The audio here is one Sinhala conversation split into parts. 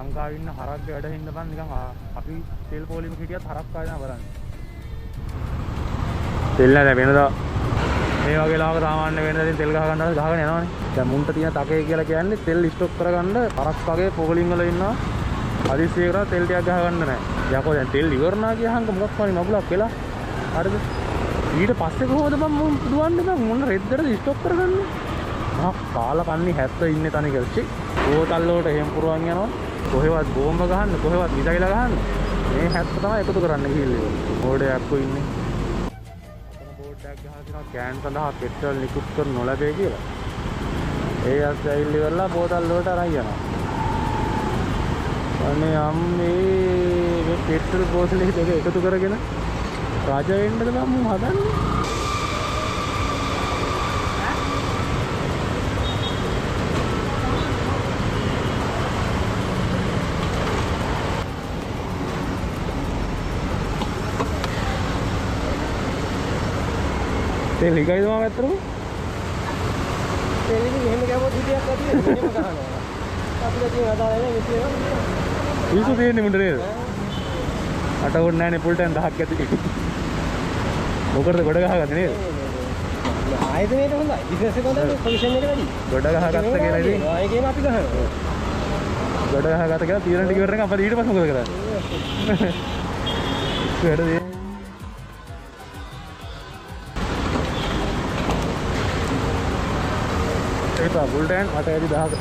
ලංකාවේ ඉන්න හරක්ගේ වැඩ හින්දා බන් නිකන් අපි තෙල් පොලිම හිටියත් හරක් කායනා බලන්න. තෙල් නැද වෙනදා මේ වගේ ලාවක සාමාන්‍ය වෙනදින් තෙල් ගහ ගන්න ගහගෙන යනවනේ. දැන් මුන්ට තියෙන තකේ කියලා කියන්නේ තෙල් ස්ටොක් කරගන්න හරක් වගේ පොලිම් වල ඉන්නවා. හදිස්සියකට තෙල් ටිකක් ගහ ගන්න නැහැ. යකෝ දැන් තෙල් ඉවරනා කියහංග මොකක් වගේ මගුලක් වෙලා. හරිද? ඊට පස්සේ කොහොමද මම දුවන්නේ බං මොන රෙද්දට ස්ටොක් කරගන්නේ? කාලා කන්නේ 70 ඉන්නේ තනිකර. බෝතල් වලට එහෙම පුරවන් යනවා. කොහෙවත් බෝම්බ ගහන්න, කොහෙවත් මිසයිල ගහන්න. මේ 70 තමයි එකතු කරන්න ගිහිල්ලා. බෝඩයක් කො ඉන්නේ. අතන බෝඩ් එකක් ගහලා තිනවා කෑන් සඳහා පෙට්‍රල් නිකුත් කර නොලැබේ කියලා. ඒ ඇස්යිල් ඉවරලා බෝතල් වලට අරන් යනවා. අනේ අම්මේ මේ පෙට්‍රල් බෝතලේ දෙක එකතු කරගෙන රාජ වෙන්නද මම හදන්නේ. තෙල් එකයිද මම අතරම තෙල් ඉතින් එහෙම ගාවොත් හිටියක් ඇති එහෙම ගහනවා අපිට තියෙන අදාළ නැහැ විශ්ව ඉසු දෙන්නේ මුන්ට නේද අට උන් නැනේ ෆුල් ටයිම් 10ක් ඇති මොකටද ගොඩ ගහගන්නේ නේද ආයතනයේට හොඳයි බිස්නස් එක හොඳයි කොමිෂන් එක වැඩි ගොඩ ගහගත්ත කියලා ඉතින් ආයෙ ගේම අපි ගහනවා ගොඩ ගහගත්ත කියලා තීරණ ටික ඉවරනකම් අපිට ඊට පස්සේ මොකද කරන්නේ වැඩේ ඒක ෆුල් ටයිම් අට ඇදි 10ක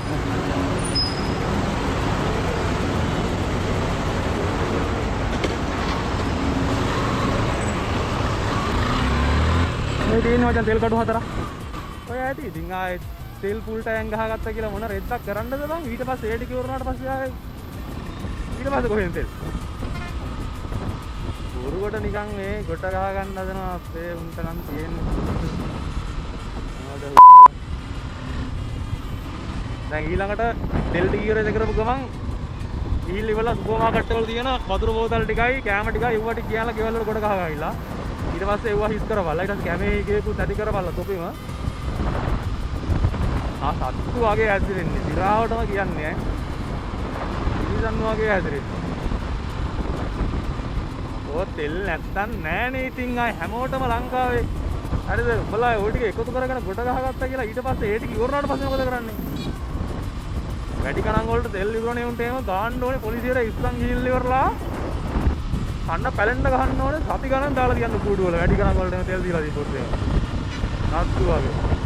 මේ තියෙන වචන තෙල් කටු 4ක් ඔය ඇති ඉතින් ආයේ තෙල් ෆුල් ටයිම් ගහගත්තා කියලා මොන රෙද්දක් කරන්නද බං ඊට පස්සේ ඒ ටික ඉවරනාට පස්සේ ආයේ ඊට පස්සේ කොහෙන්ද තෙල් උරුවට නිකන් මේ ගොඩ ගහ ගන්න හදනවා අපේ උන්ට නම් තියෙන්නේ දැන් ඊළඟට තෙල් ටික ඉවරද කරපු ගමන් ඊල් ඉවරලා සුපර් මාකට් වල තියෙන වතුර බෝතල් ටිකයි කෑම ටිකයි ඒවට කියලා ගෙවල් වල ගොඩ ගහ ගහලා ඊට පස්සේ ඒවා හිස් කරවලා ඊට පස්සේ කැමේ ගේපු නැති කරවලා තොපෙම සත්තු වගේ ඇදිරෙන්නේ දිරාවටම කියන්නේ ඈ ඉතින් වගේ ඇදිරෙන්නේ ඔය තෙල් නැත්තම් නෑනේ ඉතින් ආයි හැමෝටම ලංකාවේ හරිද උඹලා ඔය ටික එකතු කරගෙන ගොඩ ගහගත්තා කියලා ඊට පස්සේ ඒ ටික ඉවරනාට පස්සේ මොකද කරන්නේ වැඩි කණන් වලට තෙල් ඉවරනේ උන්ට එහෙම ගාන්න ඕනේ පොලිසියට ඉස්සන් ගිහිල්ලා ඉවරලා කන්න පැලෙන්න ගහන්න ඕනේ සති ගණන් දාලා තියන්න කූඩු වල වැඩි කණන් වලට තෙල් දීලා දීපොත් එහෙම නත්තු වගේ